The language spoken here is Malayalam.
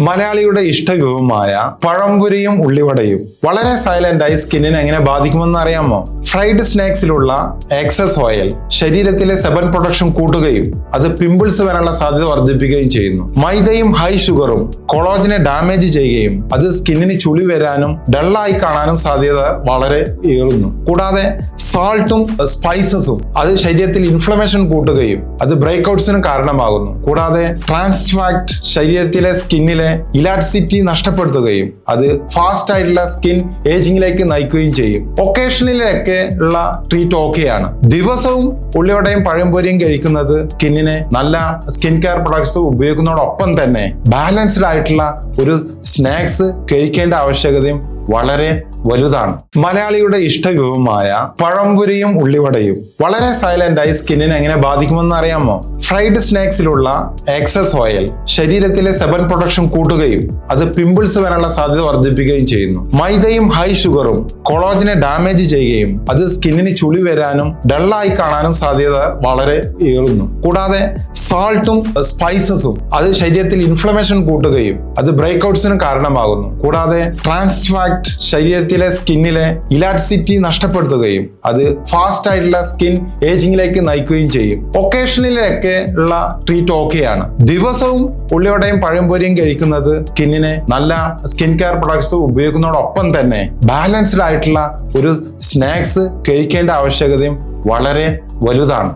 മലയാളിയുടെ ഇഷ്ടവിഭവമായ പഴംപൊരിയും ഉള്ളിവടയും വളരെ സൈലന്റായി സ്കിന്നിനെ എങ്ങനെ ബാധിക്കുമെന്ന് അറിയാമോ? ഫ്രൈഡ് സ്നാക്സിലുള്ള എക്സസ് ഓയിൽ ശരീരത്തിലെ സെബൻ പ്രൊഡക്ഷൻ കൂട്ടുകയും അത് പിമ്പിൾസ് വരാനുള്ള സാധ്യത വർദ്ധിപ്പിക്കുകയും ചെയ്യുന്നു. മൈദയും ഹൈ ഷുഗറും കൊളാജനെ ഡാമേജ് ചെയ്യുകയും അത് സ്കിന്നിന് ചുളി വരാനും ഡള്ളായി കാണാനും സാധ്യത വളരെ ഏറുന്നു. കൂടാതെ സാൾട്ടും സ്പൈസസും അത് ശരീരത്തിൽ ഇൻഫ്ലമേഷൻ കൂട്ടുകയും അത് ബ്രേക്ക്ഔട്ട്സിന് കാരണമാകുന്നു. കൂടാതെ ട്രാൻസ് ഫാറ്റ് ശരീരത്തിലെ സ്കിന്നിലെ ഇലാസ്റ്റിസിറ്റി നഷ്ടപ്പെടുത്തുകയും അത് ഫാസ്റ്റ് ആയിട്ടുള്ള സ്കിൻ ഏജിങ്ങിലേക്ക് നയിക്കുകയും ചെയ്യും. ഒക്കേഷനിലൊക്കെ ഉള്ള ട്രീറ്റ് ഓക്കെയാണ്. ദിവസവും ഉള്ളിവടയും പഴംപൊരിയും കഴിക്കുന്നത് സ്കിന്നിനെ നല്ല സ്കിൻ കെയർ പ്രൊഡക്ട്സ് ഉപയോഗിക്കുന്നതോടൊപ്പം തന്നെ ബാലൻസ്ഡ് ആയിട്ടുള്ള ഒരു സ്നാക്സ് കഴിക്കേണ്ട ആവശ്യകതയും വളരെ വലുതാണ്. മലയാളിയുടെ ഇഷ്ടവിഭവമായ പഴംപൊരിയും ഉള്ളിവടയും വളരെ സൈലന്റായി സ്കിന്നിനെ എങ്ങനെ ബാധിക്കുമെന്ന് അറിയാമോ? ഫ്രൈഡ് സ്നാക്സിലുള്ള എക്സസ് ഓയിൽ ശരീരത്തിലെ സെബൻ പ്രൊഡക്ഷൻ കൂട്ടുകയും അത് പിമ്പിൾസ് വരാനുള്ള സാധ്യത വർദ്ധിപ്പിക്കുകയും ചെയ്യുന്നു. മൈദയും ഹൈ ഷുഗറും കൊളാജനെ ഡാമേജ് ചെയ്യുകയും അത് സ്കിന്നിന് ചുളി വരാനും ഡള്ളായി കാണാനും സാധ്യത വളരെ ഏറുന്നു. കൂടാതെ സാൾട്ടും സ്പൈസസും അത് ശരീരത്തിൽ ഇൻഫ്ലമേഷൻ കൂട്ടുകയും അത് ബ്രേക്ക്ഔട്ട്സിന് കാരണമാകുന്നു. കൂടാതെ ട്രാൻസ് ഫാറ്റ് ശരീരത്തിലെ സ്കിന്നിലെ ഇലാസ്റ്റിസിറ്റി നഷ്ടപ്പെടുത്തുകയും അത് ഫാസ്റ്റ് ആയിട്ടുള്ള സ്കിൻ ഏജിങ്ങിലേക്ക് നയിക്കുകയും ചെയ്യും. ഒക്കേഷനിലൊക്കെ ഉള്ള ട്രീറ്റ് ഓക്കെയാണ്. ദിവസവും ഉള്ളിവടയും പഴംപൊരിയും കഴിക്കുന്നത് സ്കിന്നിനെ നല്ല സ്കിൻ കെയർ പ്രൊഡക്ട്സ് ഉപയോഗിക്കുന്നതോടൊപ്പം തന്നെ ബാലൻസ്ഡ് ആയിട്ടുള്ള ഒരു സ്നാക്സ് കഴിക്കേണ്ട ആവശ്യകതയും വളരെ വലുതാണ്.